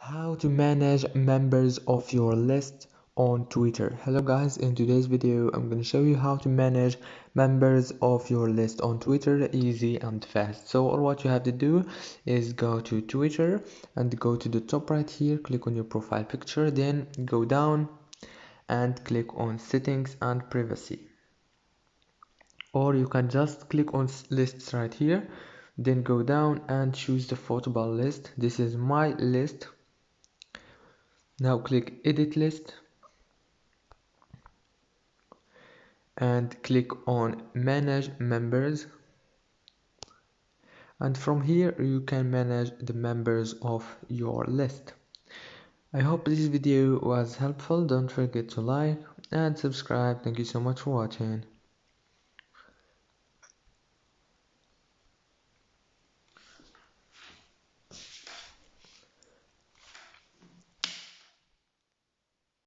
How to manage members of your list on Twitter. Hello guys, in today's video I'm going to show you how to manage members of your list on Twitter easy and fast. So all what you have to do is go to Twitter and go to the top right here, click on your profile picture, then go down and click on settings and privacy, or you can just click on lists right here, then go down and choose the photoball list. This is my list. Now click edit list and click on manage members, and from here you can manage the members of your list. I hope this video was helpful. Don't forget to like and subscribe. Thank you so much for watching.